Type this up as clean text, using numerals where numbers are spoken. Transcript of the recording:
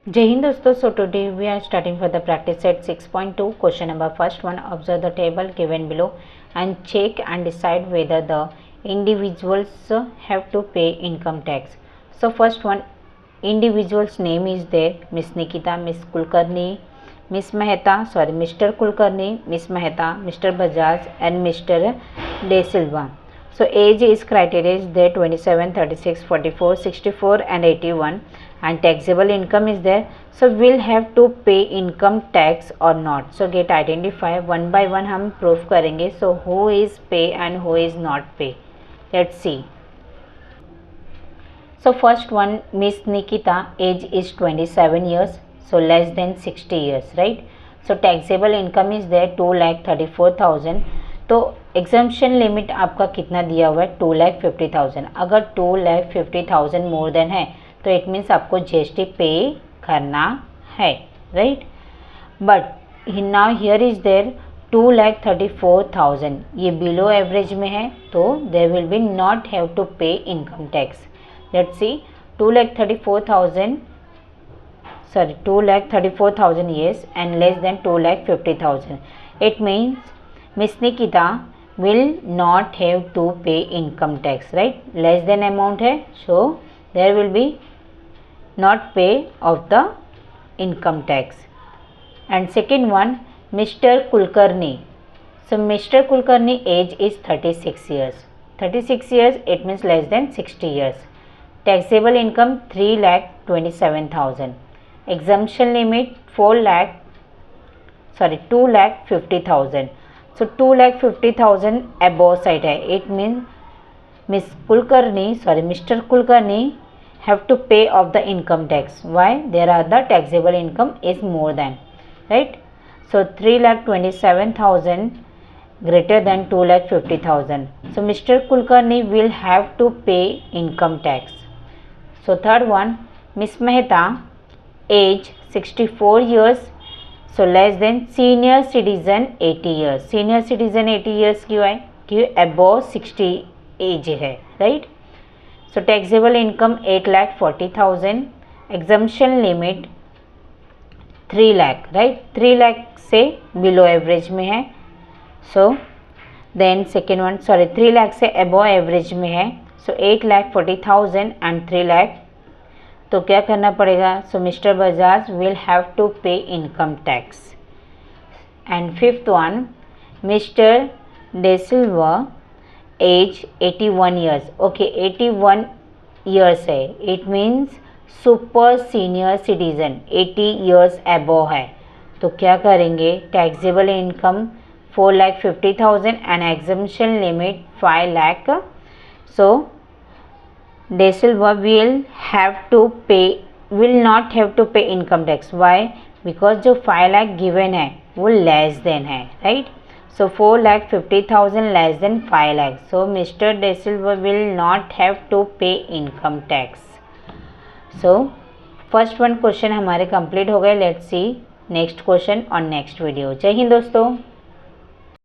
जय हिंद दोस्तों. So today we are starting for the practice set 6.2. Question number first one. Observe the table given below and check and decide whether the individuals have to pay income tax. So first one, individual's name is there: Miss Nikita, Miss Kulkarni, Miss Mehta, Mr. Kulkarni, Miss Mehta, Mr. Bajaj and Mr. De Silva. So age is criteria is there: 27, 36, 44, 64 and 81, and taxable income is there. So we'll have to pay income tax or not. So get identify one by one हम proof करेंगे. So who is pay and who is not pay? Let's see. So first one, Miss Nikita, age is 27 years, so less than 60 years, right? So taxable income is there 2,34,000. तो exemption limit आपका कितना दिया हुआ है? 2,50,000. अगर 2,50,000 more than है तो it means आपको जीएसटी पे करना है, right? But now here is there 2,34,000, ये बिलो एवरेज में है तो there will be not have to pay income tax. Let's see. 2,34,000 yes, and less than 2,50,000. It means Miss Nikita will not have to pay income tax, right? Less than amount है, so there will be not pay of the income tax. And second one, Mr. Kulkarni. So Mr. Kulkarni age is 36 years. 36 years, it means less than 60 years. Taxable income 3,27,000. Exemption limit 2,50,000. So 2,50,000 above side है. It means Mr. Kulkarni have to pay off the income tax. Why? There are the taxable income is more than, right? So 3,27,000 greater than 2,50,000. So Mr. Kulkarni will have to pay income tax. So third one, Miss Mehta, age 64 years, so less than senior citizen 80 years. Senior citizen 80 years क्यों है? क्यों above 60 age है, right? So taxable income 8,40,000. Exemption limit 3 lakh, right? 3 lakh से below average में है. So then second one, 3 lakh से above average में है. सो 8,40,000 एंड 3 लाख, तो क्या करना पड़ेगा? So Mister Bajaj will have to pay income tax. And fifth one, Mister de Silva, age 81 years. Okay, 81 years है. It means super senior citizen 80 years above है. तो क्या करेंगे? Taxable income 4,50,000 and exemption limit 5 lakh. So De Silva will not have to pay income tax. Why? Because जो 5 lakh given है वो less than है, right? So 4,50,000 less than 5 lakh. So mister De Silva will not have to pay income tax. So first one question हमारे complete हो गए. Let's see next question और next video. जय हिंद दोस्तों.